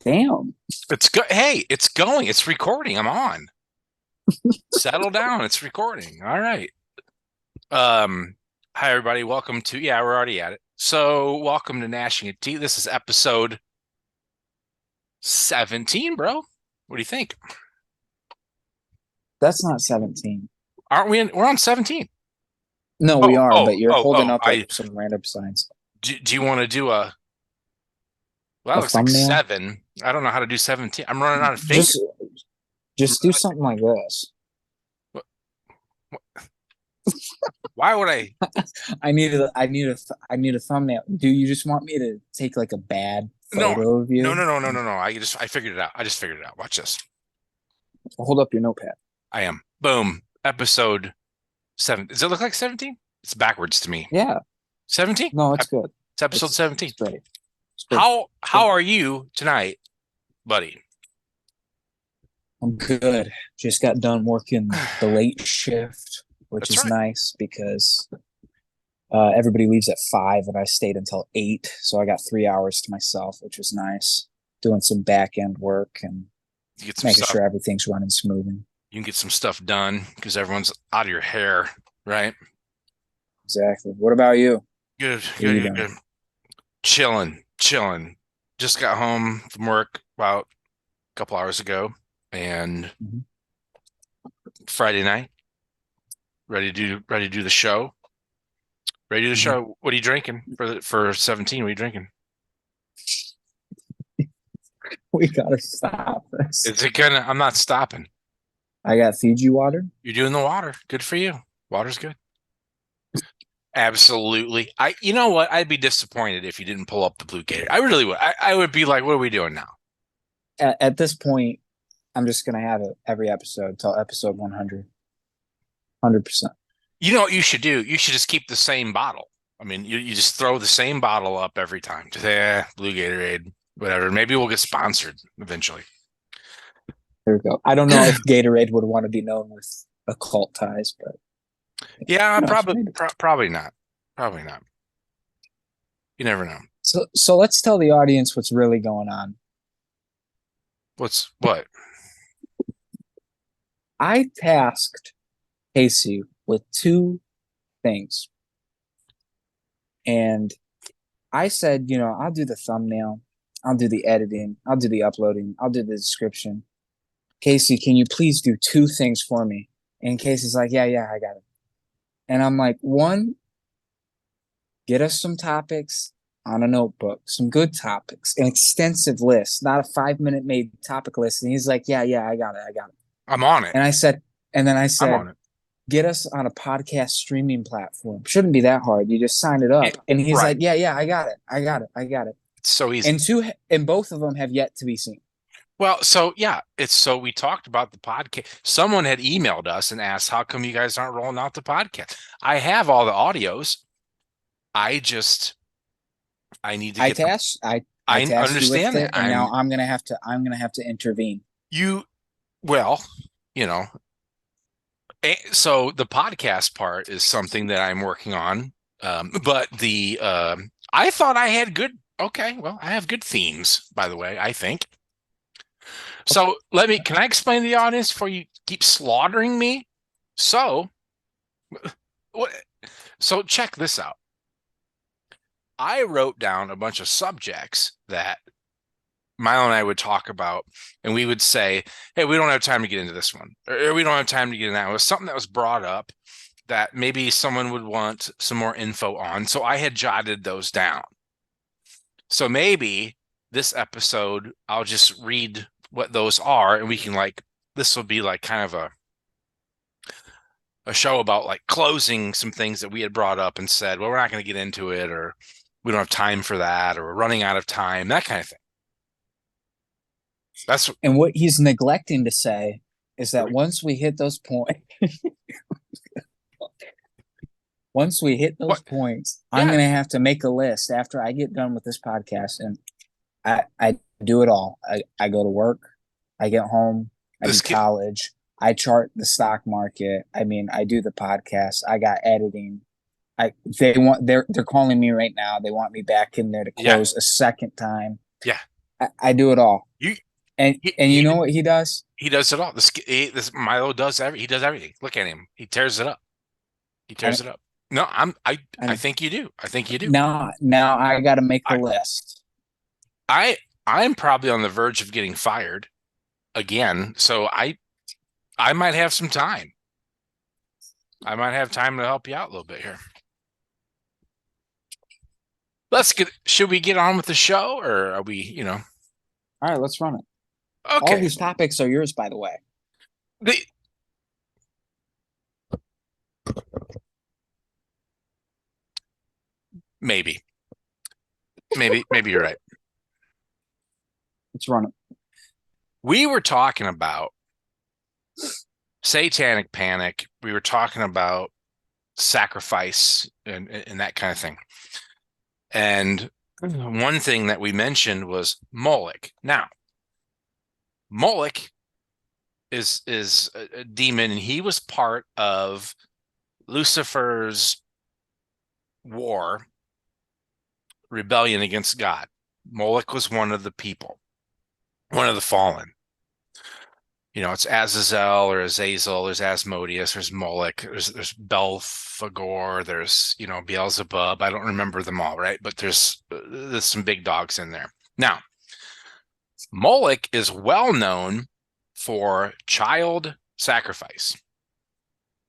Damn. It's good. Hey, it's going. It's recording. I'm on. Settle down. It's recording. All right. Hi everybody. Welcome to we're already at it. So welcome to Gnashing of Teeth. This is episode 17, bro. What do you think? That's not 17. Aren't we we're on 17. No, we Oh, are, oh, but you're oh, holding oh. up like I some random signs. do you want to do that A looks like thumbnail? 7. I don't know how to do 17. I'm running out of fingers. Just just do something like this. Why would I? I need a thumbnail. Do you just want me to take like a bad No, photo of no, you? no, no, no, no, no. I figured it out. I just figured it out. Watch this. Hold up your notepad. I am. Boom. Episode 7. Does it look like 17? It's backwards to me. Yeah. 17? No, it's good. It's episode It's 17. it's great. It's perfect. How Good. are you tonight, buddy? I'm good. Just got done working the late shift, which That's is right. nice because everybody leaves at 5, and I stayed until 8, so I got 3 hours to myself, which was nice. Doing some back end work and You get some making stuff. sure everything's running smooth. You can get some stuff done because everyone's out of your hair, right? Exactly. What about you? Good, What are good, you good, doing? good. Chilling, chilling. Just got home from work about a couple hours ago, and Mhm. Friday night, ready to do the show. Ready to do the Mhm. show. What are you drinking for 17? What are you drinking? We gotta stop this. Is it gonna? I'm not stopping. I got Fiji water. You're doing the water. Good for you. Water's good. Absolutely. You know what? I'd be disappointed if you didn't pull up the blue gator. I really would. I would be like, what are we doing now? At this point, I'm just gonna have it every episode till episode 100. 100%. You know what you should do? You should just keep the same bottle. I mean, you just throw the same bottle up every time. Just, blue Gatorade, whatever. Maybe we'll get sponsored eventually. There we go. I don't know if Gatorade would want to be known with occult ties, but Yeah, who knows? probably, Maybe. probably not. Probably not. You never know. So let's tell the audience what's really going on. What's what? I tasked Casey with two things. And I said, I'll do the thumbnail, I'll do the editing, I'll do the uploading, I'll do the description. Casey, can you please do two things for me? And Casey's like, yeah, I got it. And I'm like, one, get us some topics on a notebook, some good topics, an extensive list, not a 5-minute made topic list. And he's like, yeah, I got it. I'm on it. And I said, and then I I'm said, on it. get us on a podcast streaming platform. Shouldn't be that hard. You just sign it up. And he's Right. like, yeah, I got it. It's so easy. And both of them have yet to be seen. Well, so yeah, we talked about the podcast. Someone had emailed us and asked, how come you guys aren't rolling out the podcast? I have all the audios. I need to I get them. tasked I I tasked you with understand that. it, and now I'm gonna have to intervene. Well, you know, so the podcast part is something that I'm working on. But I thought I had good, okay, well, I have good themes, by the way, I think. So can I explain to the audience before you keep slaughtering me? So, what? So check this out. I wrote down a bunch of subjects that Milo and I would talk about, and we would say, hey, we don't have time to get into this one, or we don't have time to get into that. It was something that was brought up that maybe someone would want some more info on. So I had jotted those down. So maybe this episode, I'll just read what those are, and we can this will be like kind of a show about like closing some things that we had brought up and said, well, we're not going to get into it, or we don't have time for that, or we're running out of time, that kind of thing. And what he's neglecting to say is that once we hit those points, I'm Yeah. gonna have to make a list after I get done with this podcast, and I do it all. I go to work, I get home, I do This kid, college, I chart the stock market. I mean, I do the podcast, I got editing. They're calling me right now. They want me back in there to yeah, close a second time. yeah. I do it all. And He and you he know what he does? he does it all. This Milo does he does everything. Look at him. He tears it up. He I tears it up. No, I I think you do. I think you do. now I got to make the I list. I I'm probably on the verge of getting fired again, so I might have some time. I might have time to help you out a little bit here. Should we get on with the show, or are we? All right, let's run it. All Okay. these topics are yours, by the way. The, maybe, maybe you're right. Let's run it. We were talking about satanic panic. We were talking about sacrifice and that kind of thing. And one thing that we mentioned was Moloch. Now, Moloch is a demon, and he was part of Lucifer's war, rebellion against God. Moloch was one of the people, one of the fallen. It's Azazel or Azazel, there's Asmodeus, there's Moloch, there's Belphegor, there's Beelzebub. I don't remember them all, right? But there's some big dogs in there. Now, Moloch is well known for child sacrifice,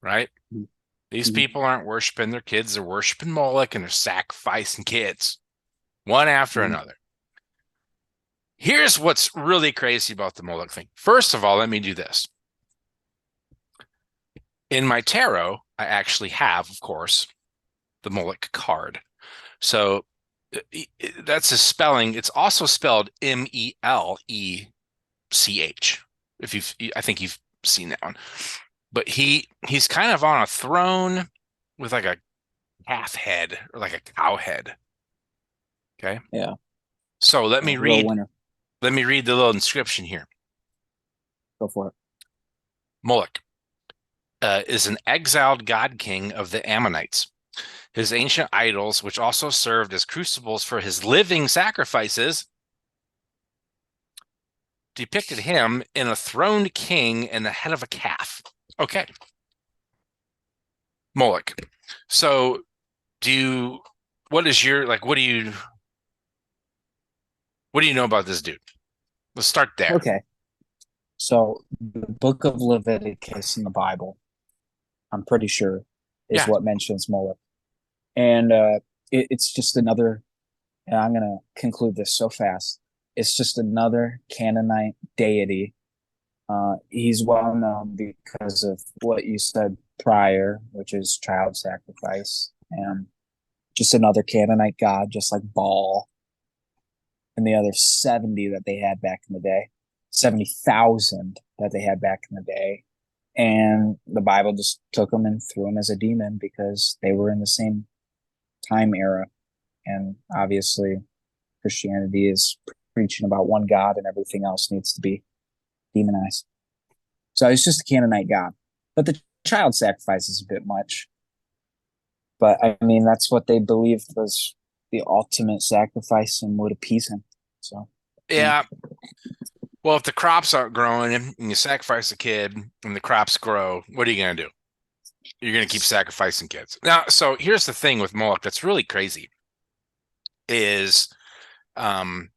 right? These people aren't worshiping their kids, they're worshiping Moloch, and they're sacrificing kids one after another. Here's what's really crazy about the Moloch thing. First of all, let me do this. In my tarot, I actually have, of course, the Moloch card. So that's a spelling. It's also spelled Melech. I think you've seen that one. But he's kind of on a throne with like a calf head or like a cow head. Okay. Yeah. So let me read. Winner. Let me read the little inscription here. Go for it. Moloch is an exiled god king of the Ammonites. His ancient idols, which also served as crucibles for his living sacrifices, depicted him in a throned king and the head of a calf. Okay. Moloch. So what do you know about this dude? Let's start there. Okay. So the book of Leviticus in the Bible, I'm pretty sure, is what mentions Moloch. And it's just another, and I'm going to conclude this so fast. It's just another Canaanite deity. He's well known because of what you said prior, which is child sacrifice, and just another Canaanite god, just like Baal and the other 70 that they had back in the day, 70,000 that they had back in the day. And the Bible just took them and threw them as a demon because they were in the same time era. And obviously, Christianity is preaching about one God and everything else needs to be demonized. So it's just a Canaanite god. But the child sacrifice is a bit much. But I mean, that's what they believed was the ultimate sacrifice and would appease him. So yeah. Well, if the crops aren't growing and you sacrifice a kid and the crops grow, what are you going to do? You're going to keep sacrificing kids. Now, so here's the thing with Moloch that's really crazy is I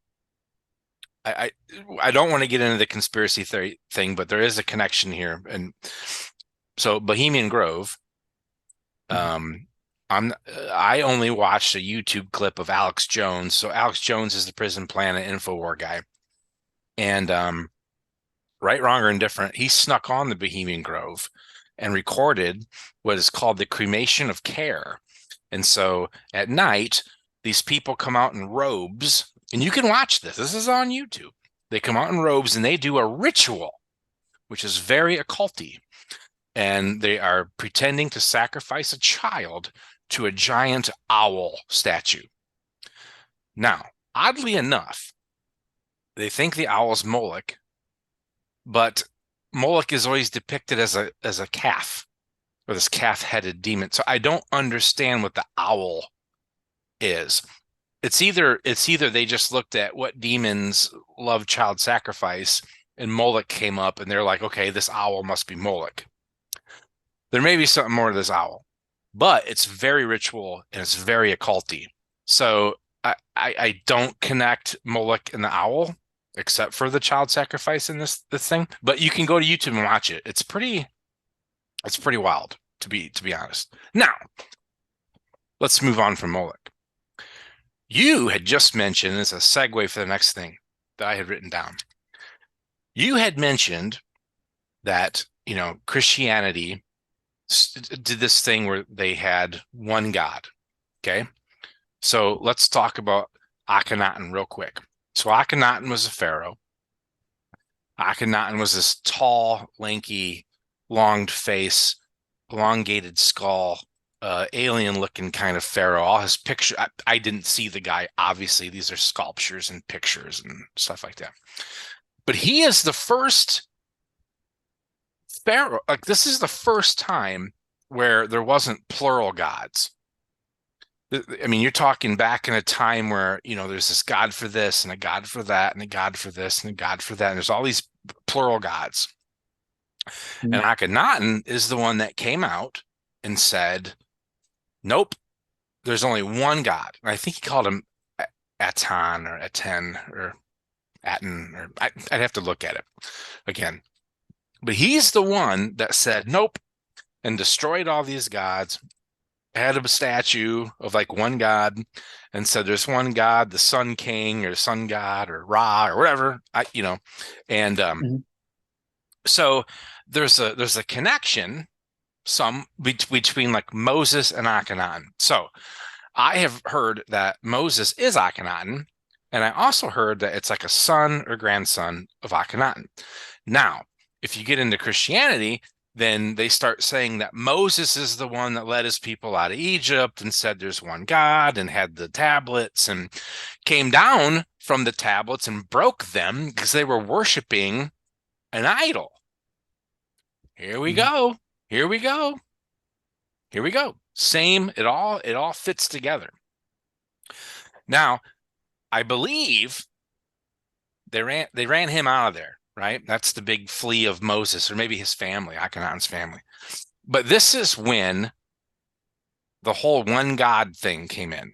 don't want to get into the conspiracy theory thing, but there is a connection here. And so Bohemian Grove, I only watched a YouTube clip of Alex Jones. So Alex Jones is the Prison Planet Infowar guy. And right, wrong, or indifferent, he snuck on the Bohemian Grove and recorded what is called the cremation of care. And so at night, these people come out in robes, and you can watch this. This is on YouTube. They come out in robes and they do a ritual, which is very occulty. And they are pretending to sacrifice a child to a giant owl statue. Now, oddly enough, they think the owl's Moloch, but Moloch is always depicted as a calf, or this calf-headed demon. So I don't understand what the owl is. it's either they just looked at what demons love child sacrifice, and Moloch came up, and they're like, okay, this owl must be Moloch. There may be something more to this owl, but it's very ritual and it's very occulty. So I don't connect Moloch and the owl except for the child sacrifice in this thing. But you can go to YouTube and watch it. It's pretty wild to be honest. Now let's move on from Moloch. You had just mentioned, as a segue for the next thing that I had written down, you had mentioned that, Christianity did this thing where they had one God. Okay. So let's talk about Akhenaten real quick. So Akhenaten was a pharaoh. Akhenaten was this tall, lanky, longed face, elongated skull, alien looking kind of pharaoh. All his picture, I didn't see the guy. Obviously, these are sculptures and pictures and stuff like that. But he is the first pharaoh. Like, this is the first time where there wasn't plural gods. I mean, you're talking back in a time where, there's this God for this and a God for that and a God for this and a God for that. And there's all these plural gods. Mhm. And Akhenaten is the one that came out and said, nope, there's only one God. And I think he called him Aton or Aten or Aten, or I'd have to look at it again. But he's the one that said, nope, and destroyed all these gods, had a statue of like one God, and said there's one God, the Sun King or Sun God or Ra or whatever, and Mhm. so there's a connection between like Moses and Akhenaten. So I have heard that Moses is Akhenaten, and I also heard that it's like a son or grandson of Akhenaten. Now, if you get into Christianity, then they start saying that Moses is the one that led his people out of Egypt and said there's one God and had the tablets and came down from the tablets and broke them because they were worshiping an idol. Here we Mhm. go. Here we go. Here we go. Same, it all fits together. Now, I believe they ran him out of there, right? That's the big flee of Moses, or maybe his family, Akhenaten's family. But this is when the whole one God thing came in.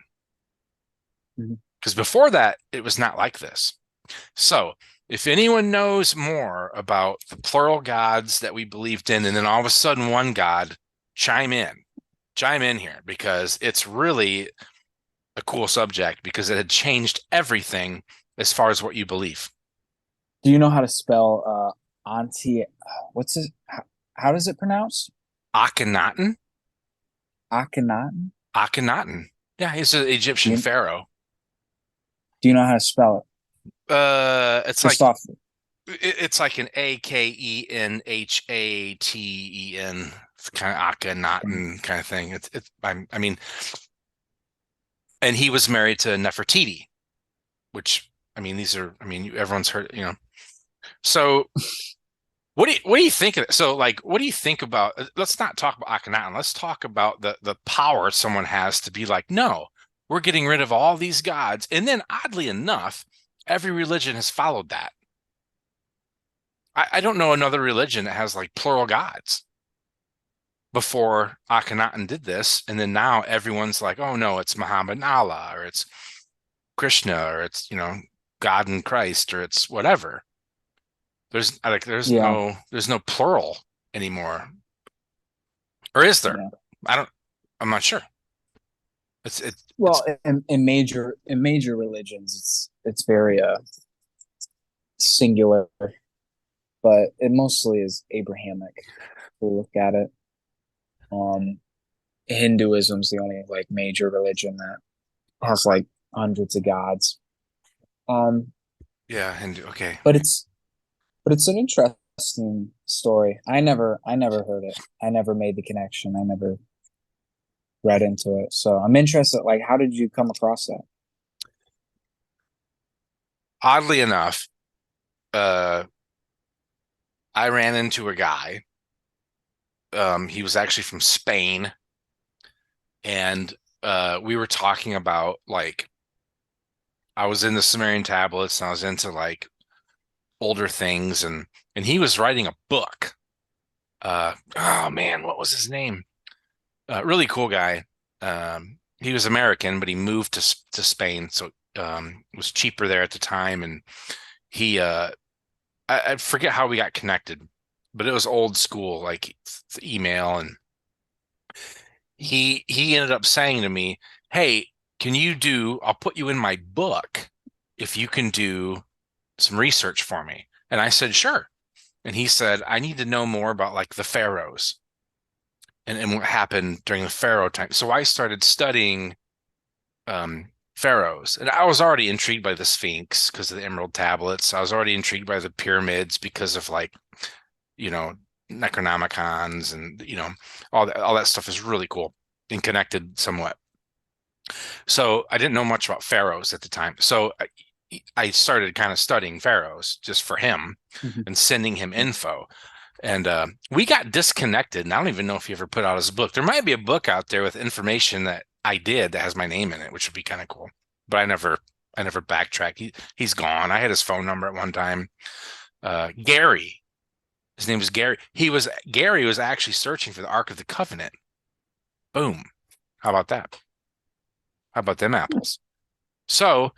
Mhm. Because before that, it was not like this. So if anyone knows more about the plural gods that we believed in, and then all of a sudden one God, chime in. Chime in here, because it's really a cool subject, because it had changed everything as far as what you believe. Do you know how to spell Auntie? What's it? How does it pronounce? Akhenaten? Akhenaten? Akhenaten. Yeah, he's an Do Egyptian you pharaoh. do you know how to spell it? It's Just like off. it's like an Akenhaten. It's kind of Akhenaten kind of thing. I mean, and he was married to Nefertiti, which, I mean, everyone's heard, So what do you think of it? So, like, what do you think about? Let's not talk about Akhenaten. Let's talk about the power someone has to be like, no, we're getting rid of all these gods. And then, oddly enough, every religion has followed that. I don't know another religion that has like plural gods before Akhenaten did this. And then now everyone's like, oh no, it's Muhammad and Allah, or it's Krishna, or it's, God and Christ, or it's whatever. There's Yeah, no plural anymore. Or is there? yeah. I don't, I'm not sure. It's Well, in major religions, it's very singular, but it mostly is Abrahamic. If we look at it. Um, Hinduism's the only like major religion that has like hundreds of gods. Um, Yeah, Hindu. Okay. but it's an interesting story. I never heard it. I never made the connection. I never read into it. So I'm interested. Like, how did you come across that? Oddly enough, uh, I ran into a guy. He was actually from Spain, and we were talking about like I was in the Sumerian tablets and I was into like older things, and he was writing a book. Oh man, what was his name? Really cool guy. He was American, but he moved to Spain, so it was cheaper there at the time. And he, I forget how we got connected, but it was old school, like email. And he ended up saying to me, "Hey, can you do? I'll put you in my book if you can do some research for me." And I said, "Sure." And he said, "I need to know more about like the pharaohs and what happened during the pharaoh time." So I started studying pharaohs, and I was already intrigued by the Sphinx because of the Emerald tablets. I was already intrigued by the pyramids because of like, you know, Necronomicons, and all that stuff is really cool and connected somewhat. So I didn't know much about pharaohs at the time. So I started kind of studying pharaohs just for him Mhm. and sending him info. And we got disconnected. And I don't even know if he ever put out his book. There might be a book out there with information that I did that has my name in it, which would be kind of cool. But I never backtracked. He's gone. I had his phone number at one time. Gary, his name was Gary. Gary was actually searching for the Ark of the Covenant. Boom. How about that? How about them apples? So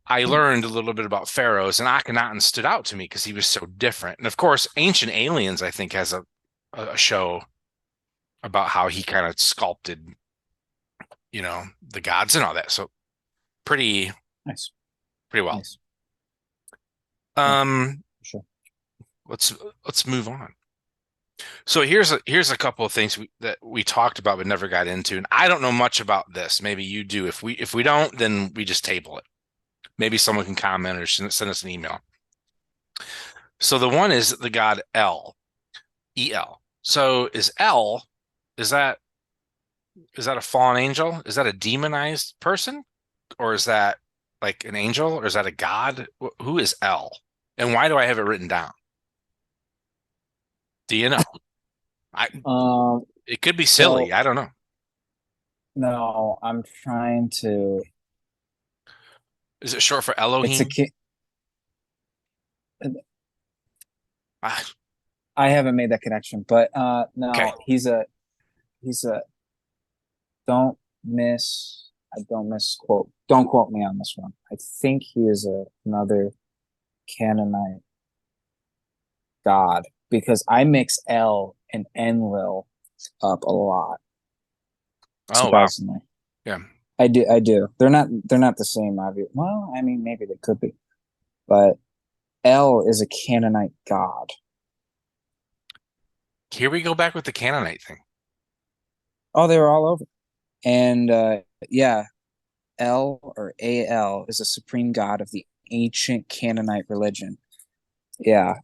I learned a little bit about pharaohs, and Akhenaten stood out to me because he was so different. And of course, Ancient Aliens, I think, has a show about how he kind of sculpted, the gods and all that. So pretty Nice, pretty well. nice. Yeah, Um, for sure. let's move on. So here's a couple of things that we talked about but never got into, and I don't know much about this. Maybe you do. If we don't, then we just table it. Maybe someone can comment or send us an email. So the one is the god El, El. So is that is that a fallen angel? Is that a demonized person? Or is that like an angel? Or is that a god? Who is El? And why do I have it written down? Do you know? I Um, It could be silly. so I don't know. no, I'm trying to. Is it short for It's a Elohim? kid. Ah, I haven't made that connection, but okay. no, he's a don't miss. I don't misquote. Don't quote me on this one. I think he is another Canaanite god because I mix L and Enlil up a lot. Oh wow. Surprisingly, Yeah. I do. I do. They're not the same. Obviously, well, I mean, maybe they could be, but El is a Canaanite god. Here we go back with the Canaanite thing. Oh, they were all over. And yeah, El or Al is a supreme god of the ancient Canaanite religion. Yeah.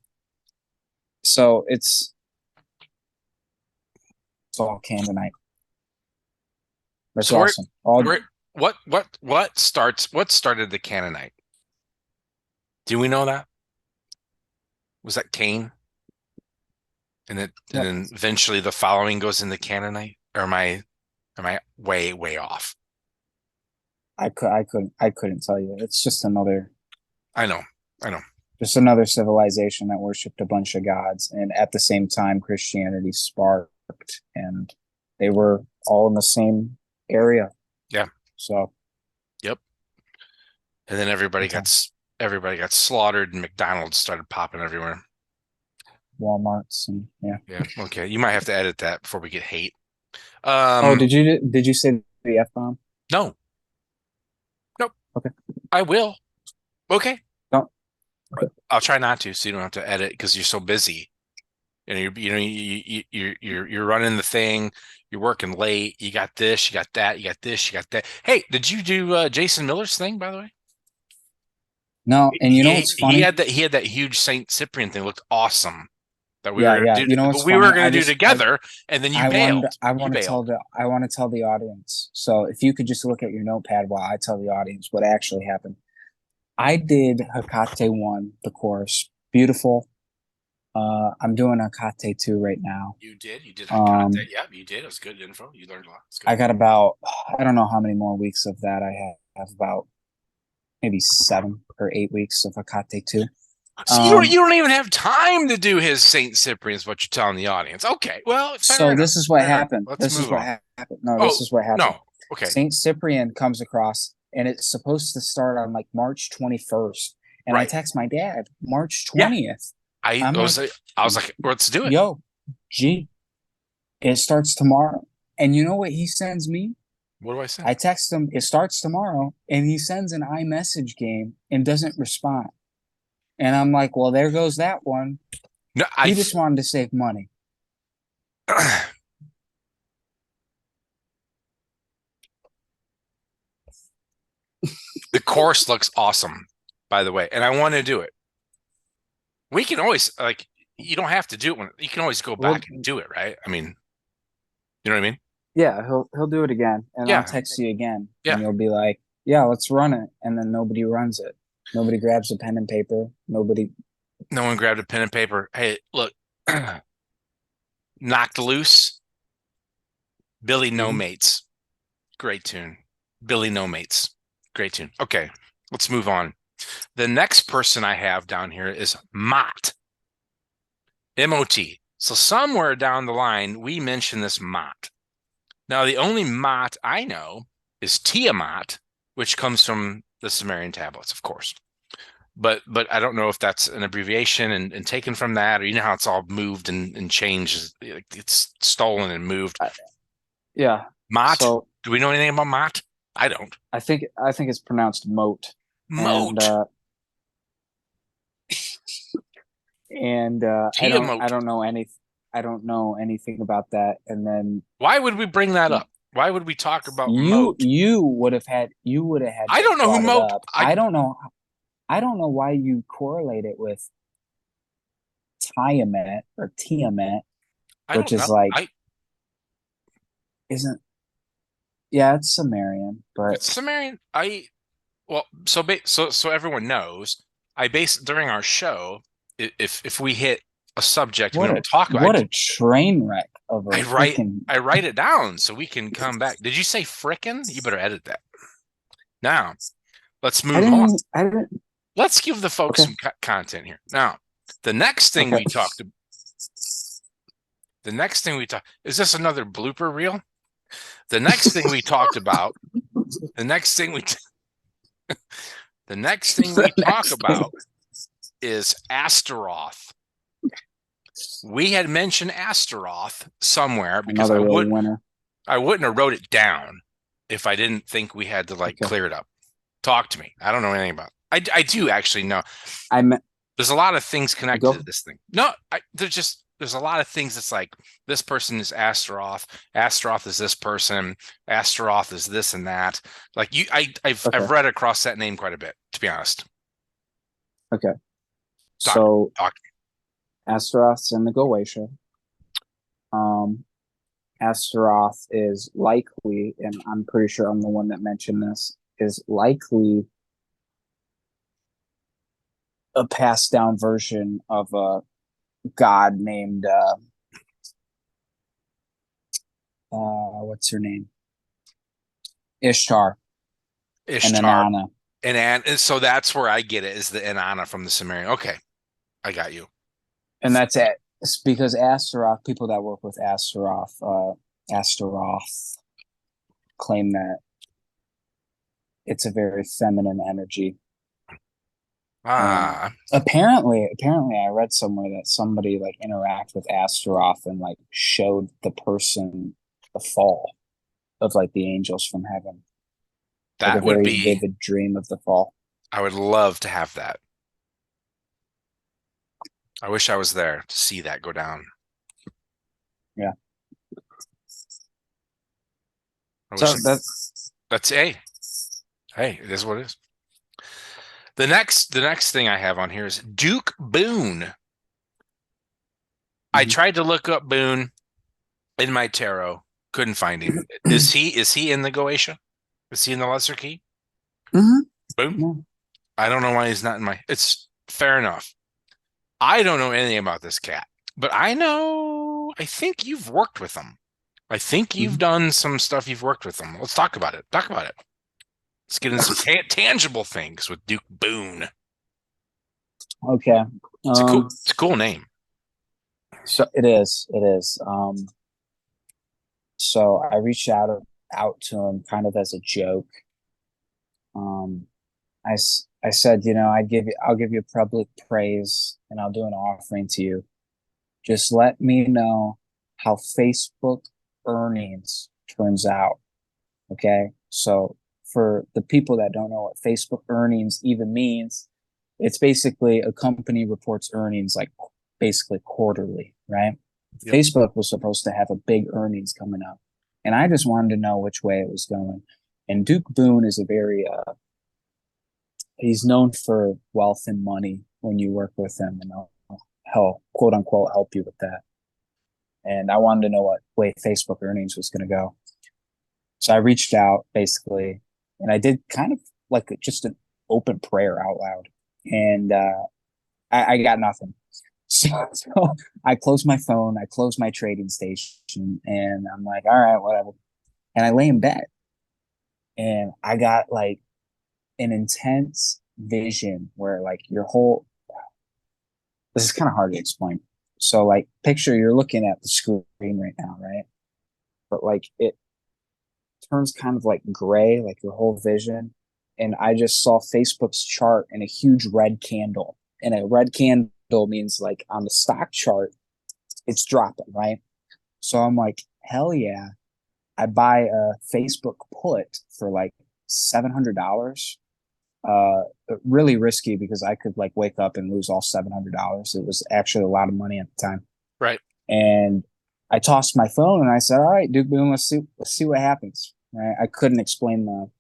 So it's all Canaanite. That's So where awesome. All where what started the Canaanite? Do we know that? Was that Cain? And yep. then eventually the following goes in the Canaanite? Or am I way, way off? I couldn't tell you. It's I know. I know. just another civilization that worshipped a bunch of gods, and at the same time Christianity sparked, and they were all in the same area. Yeah. So Yep. And then good time. everybody got slaughtered and McDonald's started popping everywhere. Walmarts and yeah. Yeah. Okay. You might have to edit that before we get hate. Oh, Um, did you say the F bomb? no, nope. Okay. I will. Okay. Don't. Okay. I'll try not to, so you don't have to edit because you're so busy. And you're running the thing. You're working late. You got this. You got that. You got this. You got that. Hey, did you do Jason Miller's thing, by the way? No, and you know He, what's he funny? had that huge Saint Cyprian thing. It looked awesome that we were Yeah, gonna yeah. do. You know what's We were funny? gonna do together, and then you bailed. I You want to tell bailed. the audience. So if you could just look at your notepad while I tell the audience what actually happened. I did Hakate 1, the course. Beautiful. I'm doing Hakate 2 right now. You did. You did Hakata. Um, Yeah, you did. It was good info. You learned a lot. It's good. I got about I don't know how many more weeks of that I have about maybe 7 or 8 weeks of Akate too. So you don't even have time to do his Saint Cyprian is what you're telling the audience. Okay, well, fair So enough. this is what Fair enough. happened. Let's This is move what on. happened. No, this Oh, is what happened. no. Okay. Saint Cyprian comes across, and it's supposed to start on like March 21st. And I Right. text my dad March Yeah. 20th. I I'm was like, I was like, let's do it. yo, G, it starts tomorrow. And you know what he sends me? What do I say? I text him, it starts tomorrow, and he sends an iMessage game and doesn't respond. And I'm like, well, there goes that one. No, He just wanted to save money. The course looks awesome, by the way, and I want to do it. We can always like you don't have to do it when you can always go back and do it, right? I mean, you know what I mean? Yeah, he'll do it again, and I'll Yeah. text you again, Yeah. and you'll be like, "Yeah, let's run it," and then nobody runs it. Nobody grabs a pen and paper. Nobody. No one grabbed a pen and paper. Hey, look, knocked loose. Billy No Mates. Great tune. Billy No Mates. Great tune. Okay, let's move on. The next person I have down here is Mott. M-O-T. So somewhere down the line, we mentioned this Mott. Now, the only Mott I know is Tiamat, which comes from the Sumerian tablets, of course. But I don't know if that's an abbreviation and taken from that, or you know how it's all moved and changed. It's stolen and moved. Yeah. Mott. So Do we know anything about Mott? I don't. I think it's pronounced moat. Moat. And Tiamat. I don't know anything about that. And then Why would we bring that up? Why would we talk about moat? you would have had I don't know who moat. I don't know why you correlate it with Tiamat or Tiamat, which is like isn't. Yeah, it's Sumerian, but it's Sumerian. So everyone knows. During our show. If we hit a subject we don't talk about, what a train wreck of a I write it down so we can come back. Did you say frickin'? You better edit that. Now, let's move on. Let's give the folks some content here. Now, the next thing we talked about. Is this another blooper reel? The next thing we talked about. The next thing we talk about is Astaroth. We had mentioned Astaroth somewhere because I wouldn't have wrote it down if I didn't think we had to clear it up. Talk to me. I don't know anything about it. I do actually know. There's a lot of things connected to this thing. No, there's a lot of things that's like this person is Astaroth. Astaroth is this person. Astaroth is this and that. Like I've read across that name quite a bit, to be honest. Okay. So Astaroth's in the Goetia. Astaroth is likely, and I'm pretty sure I'm the one that mentioned this, is likely a passed down version of a god named what's her name? Ishtar. And Inanna. And so that's where I get it, is the Inanna from the Sumerian. Okay. I got you. And that's it. It's because Astaroth, people that work with Astaroth claim that it's a very feminine energy. Apparently I read somewhere that somebody interacted with Astaroth and showed the person the fall of the angels from heaven. That would be a vivid dream of the fall. I would love to have that. I wish I was there to see that go down. Yeah. That's hey, it is what it is. The next thing I have on here is Duke Boone. Mm-hmm. I tried to look up Boone in my tarot, couldn't find him. Is he in the Goetia? Is he in the Lesser Key? Mm-hmm. Boone? Yeah. I don't know why he's not in my. It's fair enough. I don't know anything about this cat, but I think you've worked with him. I think you've done some stuff. You've worked with him. Let's talk about it. Let's get into some tangible things with Duke Boone. Okay. It's a cool name. So it is. It is. So I reached out to him kind of as a joke. Um, I said, I'll give you public praise and I'll do an offering to you. Just let me know how Facebook earnings turns out. Okay. So for the people that don't know what Facebook earnings even means, it's basically a company reports earnings like basically quarterly, right? Yep. Facebook was supposed to have a big earnings coming up. And I just wanted to know which way it was going. And Duke Boone is a very he's known for wealth and money when you work with him, and he'll quote unquote help you with that. And I wanted to know what way Facebook earnings was going to go. So I reached out basically, and I did kind of like just an open prayer out loud, and I got nothing. So I closed my phone, I closed my trading station, and I'm like, all right, whatever. And I lay in bed, and I got like an intense vision where like your whole this is kind of hard to explain. So like picture you're looking at the screen right now, right? But like it turns kind of like gray, like your whole vision. And I just saw Facebook's chart and a huge red candle. And a red candle means like on the stock chart, it's dropping, right? So I'm like, hell yeah. I buy a Facebook put for like $700. Really risky because I could like wake up and lose all $700. It was actually a lot of money at the time. Right. And I tossed my phone and I said, all right, Duke Boone, let's see what happens. Right? I couldn't explain the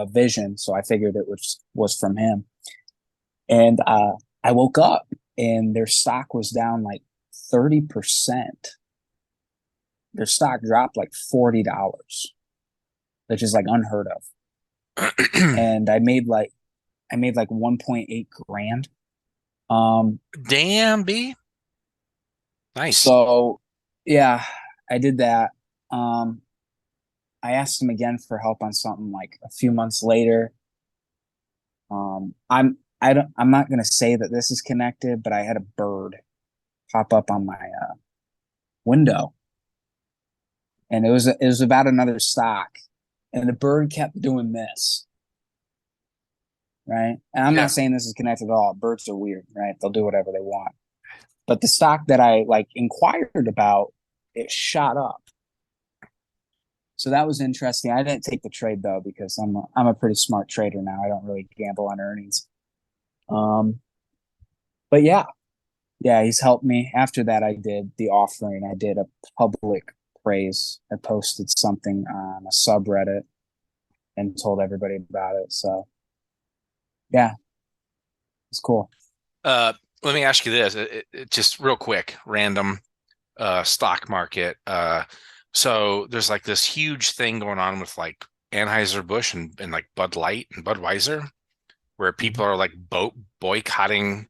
vision, so I figured it was from him. And I woke up and their stock was down like 30%. Their stock dropped like $40, which is like unheard of. And I made like 1.8 grand. Damn, B. Nice. So yeah, I did that. I asked him again for help on something like a few months later. I'm not gonna say that this is connected, but I had a bird pop up on my window, and it was about another stock, and the bird kept doing this, right? And I'm not saying this is connected at all. Birds are weird, right? They'll do whatever they want. But the stock that I like inquired about, it shot up. So that was interesting. I didn't take the trade though because I'm a pretty smart trader now. I don't really gamble on earnings. But yeah, he's helped me. After that, I did the offering. I did a public praise. I posted something on a subreddit and told everybody about it. So yeah, it's cool. Let me ask you this, just real quick, random stock market. So there's like this huge thing going on with like Anheuser-Busch and like Bud Light and Budweiser, where people are like boycotting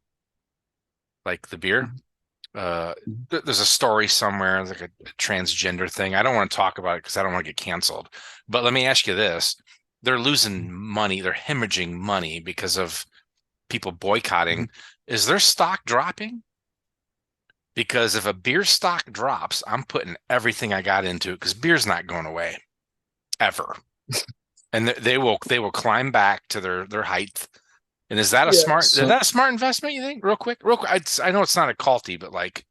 like the beer. There's a story somewhere, like a transgender thing. I don't want to talk about it because I don't want to get canceled. But let me ask you this. They're losing money. They're hemorrhaging money because of people boycotting. Is their stock dropping? Because if a beer stock drops, I'm putting everything I got into it because beer's not going away ever. And they will climb back to their height. And is that a smart investment, you think? Real quick. I know it's not a culty, but like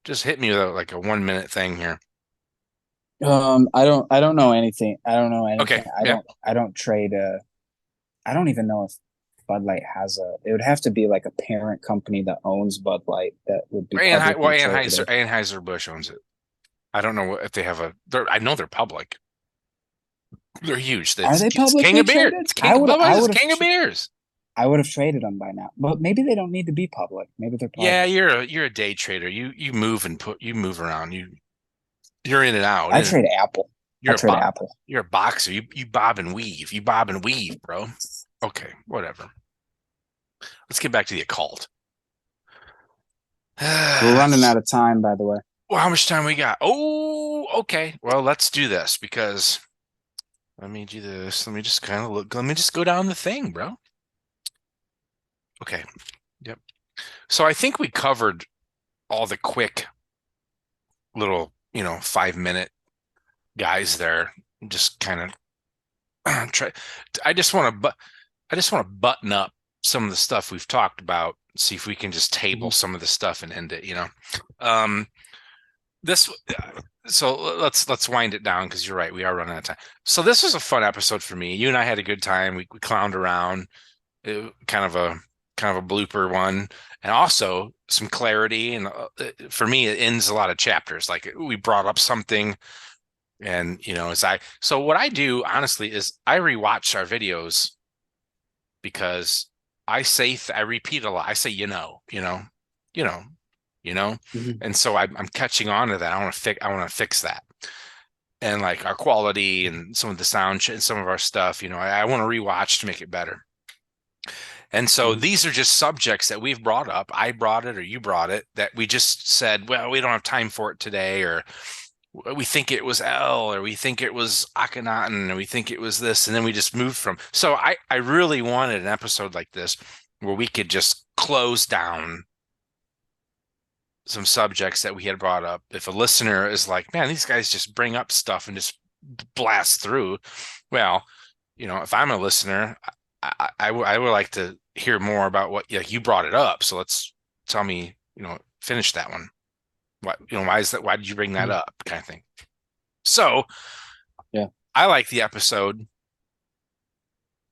just hit me with like a 1 minute thing here. I don't know anything. I don't know anything. Okay. I don't trade I don't even know if Bud Light has it would have to be like a parent company that owns Bud Light that would be publicly traded. Anheuser-Busch owns it. I don't know if they have I know they're public. They're huge. Are they publicly King of beer. traded? It's Budweiser's King of beers. I would have traded them by now, but maybe they don't need to be public. Maybe they're private. Yeah, you're a day trader. You move around. You're in and out. I trade Apple. Apple. You're a boxer. You bob and weave. You bob and weave, bro. Okay, whatever. Let's get back to the occult. We're running out of time, by the way. Well, how much time we got? Oh, okay. Well, let's do this because Let me do this. Let me just kind of look. Let me just go down the thing, bro. Okay. Yep. So I think we covered all the quick little, 5-minute guys there. Just kind of try. I just want to, but I just want to button up some of the stuff we've talked about. See if we can just table some of the stuff and end it. Um, this. So let's wind it down because you're right. We are running out of time. So this was a fun episode for me. You and I had a good time. We clowned around. Kind of a blooper one, and also some clarity. And for me, it ends a lot of chapters. Like we brought up something, and so what I do honestly is I rewatch our videos because I repeat a lot. I say you know, and so I'm catching on to that. I want to fix that. And like our quality and some of the sound and some of our stuff, I want to rewatch to make it better. And so these are just subjects that we've brought up. I brought it or you brought it that we just said, well, we don't have time for it today, or we think it was El, or we think it was Akhenaten, or we think it was this. And then we just moved from. So I really wanted an episode like this where we could just close down some subjects that we had brought up. If a listener is like, man, these guys just bring up stuff and just blast through. Well, if I'm a listener, I would like to hear more about what you brought it up. So let's tell me, finish that one. What, why is that? Why did you bring that up? Kind of thing. So yeah, I like the episode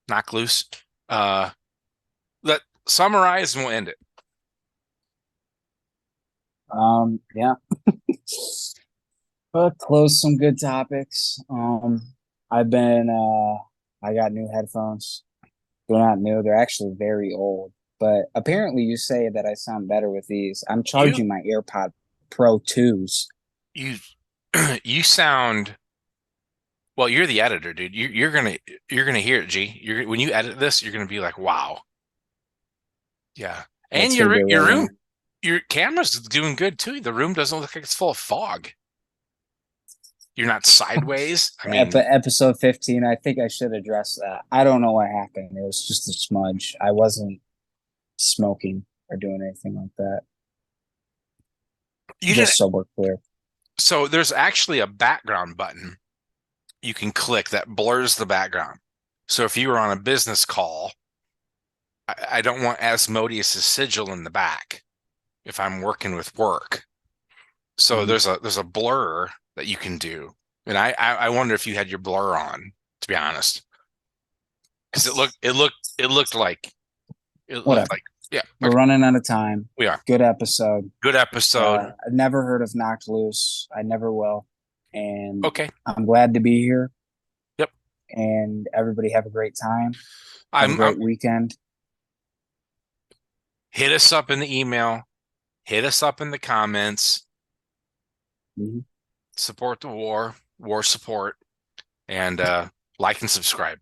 Knock Loose. Let summarize and we'll end it. Yeah. But close some good topics. I've been I got new headphones. They're not new, they're actually very old. But apparently you say that I sound better with these. I'm charging my AirPod Pro 2s. You sound well, you're the editor, dude. You're gonna hear it, G. When you edit this, you're gonna be like, wow. Yeah. And your camera's doing good too. The room doesn't look like it's full of fog. You're not sideways. I mean, episode 15, I think I should address that. I don't know what happened. It was just a smudge. I wasn't smoking or doing anything like that. So we're clear. So there's actually a background button you can click that blurs the background. So if you were on a business call, I don't want Asmodeus's sigil in the back if I'm working with work. So there's a blur that you can do. And I wonder if you had your blur on, to be honest. Because it looked like yeah. We're running out of time. We are. Good episode. I've never heard of Knocked Loose. I never will. And okay. I'm glad to be here. Yep. And everybody have a great time. Have a great weekend. Hit us up in the email. Hit us up in the comments. Support the war support, and like and subscribe.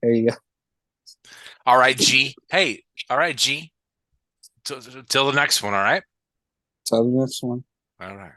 There you go. All right, G. Hey, all right, G. Till the next one, all right? Till the next one. All right.